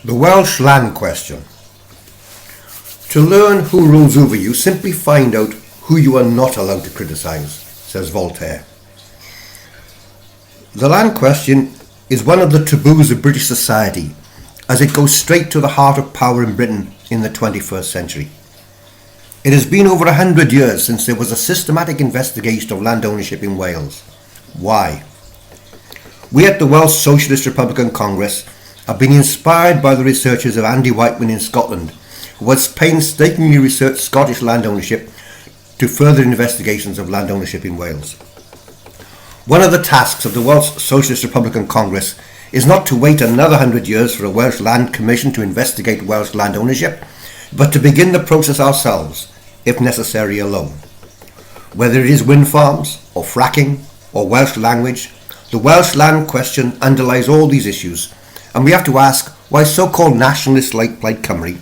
The Welsh land question. To learn who rules over you, simply find out who you are not allowed to criticise, says Voltaire. The land question is one of the taboos of British society, as it goes straight to the heart of power in Britain in the 21st century. It has been over 100 years since there was a systematic investigation of land ownership in Wales. Why? We at the Welsh Socialist Republican Congress have been inspired by the researches of Andy Whiteman in Scotland, who has painstakingly researched Scottish land ownership to further investigations of land ownership in Wales. One of the tasks of the Welsh Socialist Republican Congress is not to wait another 100 years for a Welsh Land Commission to investigate Welsh land ownership, but to begin the process ourselves, if necessary alone. Whether it is wind farms, or fracking, or Welsh language, the Welsh land question underlies all these issues, and we have to ask why so-called nationalists like Plaid Cymru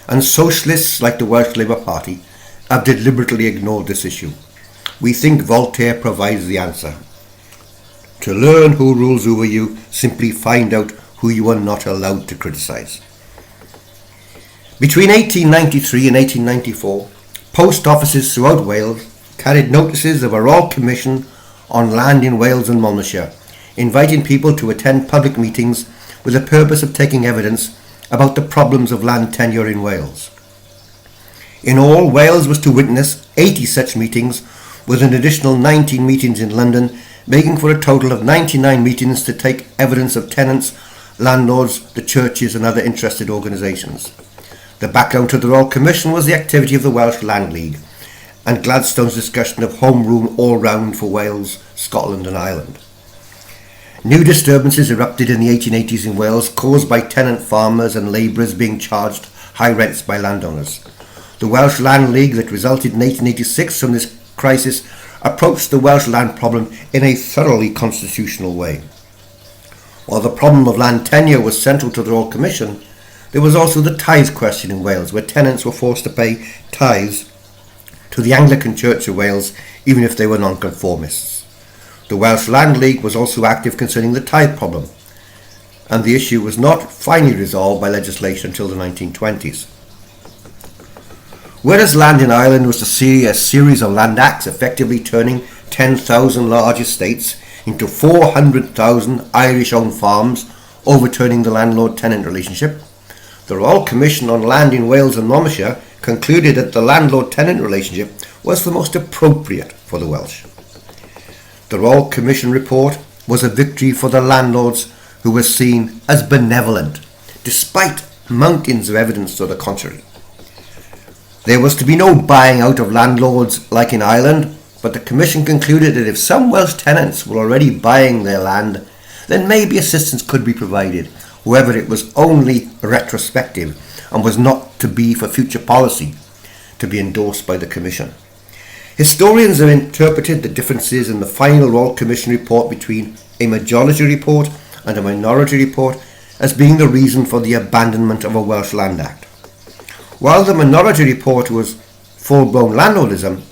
and socialists like the Welsh Labour Party have deliberately ignored this issue. We think Voltaire provides the answer. To learn who rules over you, simply find out who you are not allowed to criticise. Between 1893 and 1894, post offices throughout Wales carried notices of a Royal Commission on land in Wales and Monmouthshire, inviting people to attend public meetings with the purpose of taking evidence about the problems of land tenure in Wales. In all, Wales was to witness 80 such meetings, with an additional 19 meetings in London, making for a total of 99 meetings to take evidence of tenants, landlords, the churches and other interested organisations. The background to the Royal Commission was the activity of the Welsh Land League and Gladstone's discussion of home rule all round for Wales, Scotland and Ireland. New disturbances erupted in the 1880s in Wales, caused by tenant farmers and labourers being charged high rents by landowners. The Welsh Land League that resulted in 1886 from this crisis approached the Welsh land problem in a thoroughly constitutional way. While the problem of land tenure was central to the Royal Commission, there was also the tithe question in Wales, where tenants were forced to pay tithes to the Anglican Church of Wales, even if they were nonconformists. The Welsh Land League was also active concerning the tithe problem, and the issue was not finally resolved by legislation until the 1920s. Whereas land in Ireland was to see a series of land acts effectively turning 10,000 large estates into 400,000 Irish-owned farms, overturning the landlord-tenant relationship, the Royal Commission on Land in Wales and Monmouthshire concluded that the landlord-tenant relationship was the most appropriate for the Welsh. The Royal Commission report was a victory for the landlords, who were seen as benevolent, despite mountains of evidence to the contrary. There was to be no buying out of landlords like in Ireland, but the Commission concluded that if some Welsh tenants were already buying their land, then maybe assistance could be provided, however it was only retrospective and was not to be for future policy to be endorsed by the Commission. Historians have interpreted the differences in the final Royal Commission report between a majority report and a minority report as being the reason for the abandonment of a Welsh Land Act. While the minority report was full-blown landlordism,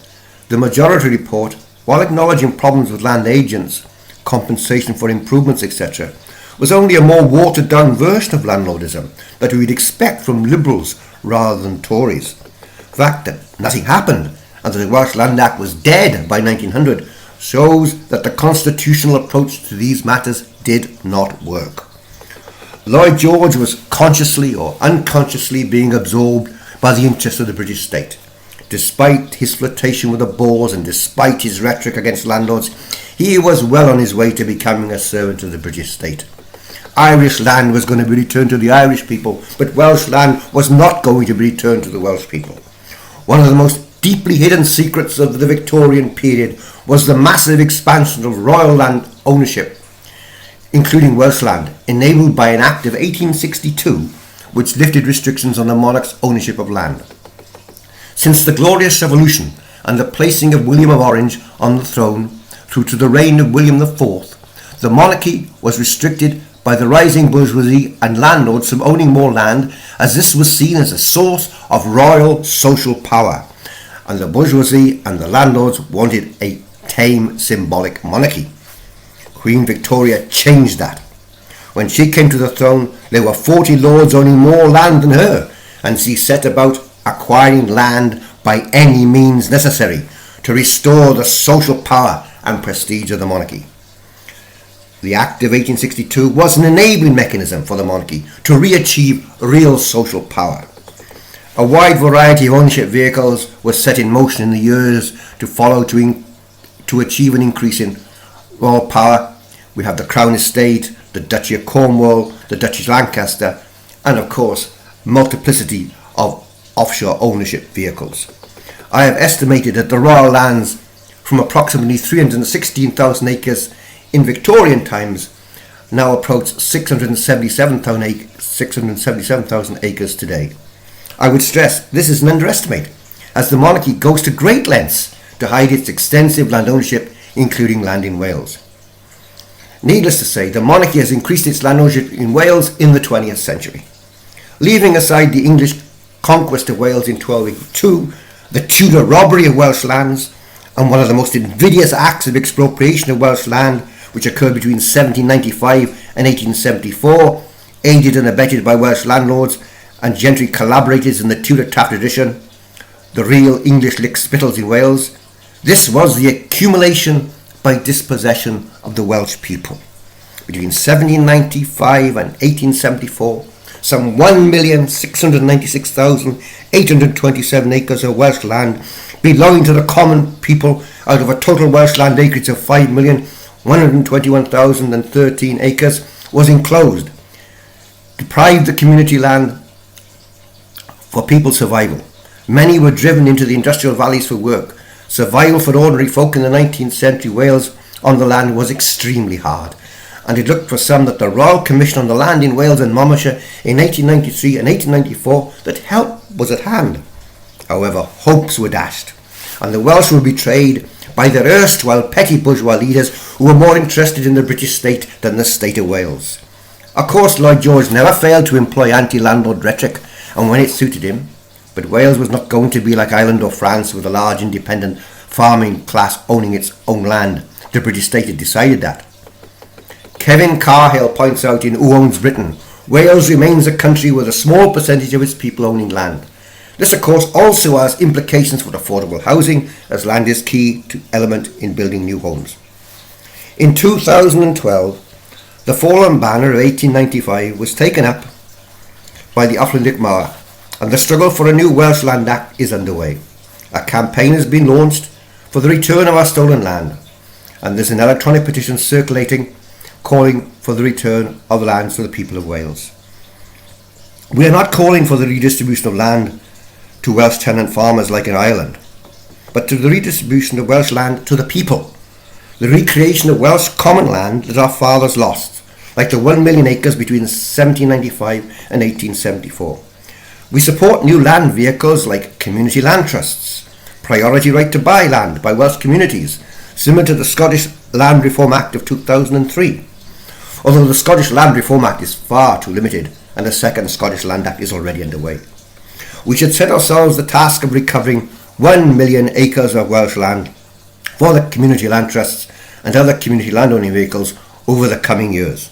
the majority report, while acknowledging problems with land agents, compensation for improvements, etc., was only a more watered-down version of landlordism that we would expect from Liberals rather than Tories. The fact that nothing happened and that the Welsh Land Act was dead by 1900 shows that the constitutional approach to these matters did not work. Lloyd George was consciously or unconsciously being absorbed by the interests of the British state. Despite his flirtation with the Boers and despite his rhetoric against landlords, he was well on his way to becoming a servant of the British state. Irish land was going to be returned to the Irish people, but Welsh land was not going to be returned to the Welsh people. One of the most deeply hidden secrets of the Victorian period was the massive expansion of royal land ownership, including Welsh land, enabled by an Act of 1862 which lifted restrictions on the monarch's ownership of land. Since the Glorious Revolution and the placing of William of Orange on the throne through to the reign of William IV, the monarchy was restricted by the rising bourgeoisie and landlords from owning more land, as this was seen as a source of royal social power, and the bourgeoisie and the landlords wanted a tame symbolic monarchy. Queen Victoria changed that. When she came to the throne, there were 40 lords owning more land than her, and she set about acquiring land by any means necessary to restore the social power and prestige of the monarchy. The Act of 1862 was an enabling mechanism for the monarchy to re-achieve real social power. A wide variety of ownership vehicles was set in motion in the years to follow to achieve an increase in royal power. We have the Crown Estate, the Duchy of Cornwall, the Duchy of Lancaster, and of course, multiplicity of offshore ownership vehicles. I have estimated that the royal lands from approximately 316,000 acres in Victorian times now approach 677,000 acres today. I would stress this is an underestimate, as the monarchy goes to great lengths to hide its extensive land ownership, including land in Wales. Needless to say, the monarchy has increased its land ownership in Wales in the 20th century. Leaving aside the English conquest of Wales in 1282, the Tudor robbery of Welsh lands, and one of the most invidious acts of expropriation of Welsh land, which occurred between 1795 and 1874, aided and abetted by Welsh landlords and gentry collaborators in the Tudor Taft tradition, the real English lick-spittles in Wales. This was the accumulation by dispossession of the Welsh people. Between 1795 and 1874, some 1,696,827 acres of Welsh land belonging to the common people out of a total Welsh land acreage of 5,121,013 acres was enclosed, deprived the community land for people's survival. Many were driven into the industrial valleys for work. Survival for ordinary folk in the 19th century Wales on the land was extremely hard, and it looked for some that the Royal Commission on the Land in Wales and Monmouthshire in 1893 and 1894 that help was at hand. However, hopes were dashed, and the Welsh were betrayed by their erstwhile petty bourgeois leaders who were more interested in the British state than the state of Wales. Of course, Lloyd George never failed to employ anti-landlord rhetoric, and when it suited him, but Wales was not going to be like Ireland or France with a large independent farming class owning its own land. The British state had decided that. Kevin Carhill points out in Who Owns Britain, Wales remains a country with a small percentage of its people owning land. This of course also has implications for affordable housing, as land is key to element in building new homes. In 2012, the fallen banner of 1895 was taken up by the Offland Mara, and the struggle for a new Welsh Land Act is underway. A campaign has been launched for the return of our stolen land, and there's an electronic petition circulating calling for the return of lands to the people of Wales. We are not calling for the redistribution of land to Welsh tenant farmers like in Ireland, but to the redistribution of Welsh land to the people, the recreation of Welsh common land that our fathers lost, like the 1 million acres between 1795 and 1874. We support new land vehicles like community land trusts, priority right to buy land by Welsh communities, similar to the Scottish Land Reform Act of 2003. Although the Scottish Land Reform Act is far too limited and the second Scottish Land Act is already underway. We should set ourselves the task of recovering 1 million acres of Welsh land for the community land trusts and other community landowning vehicles over the coming years.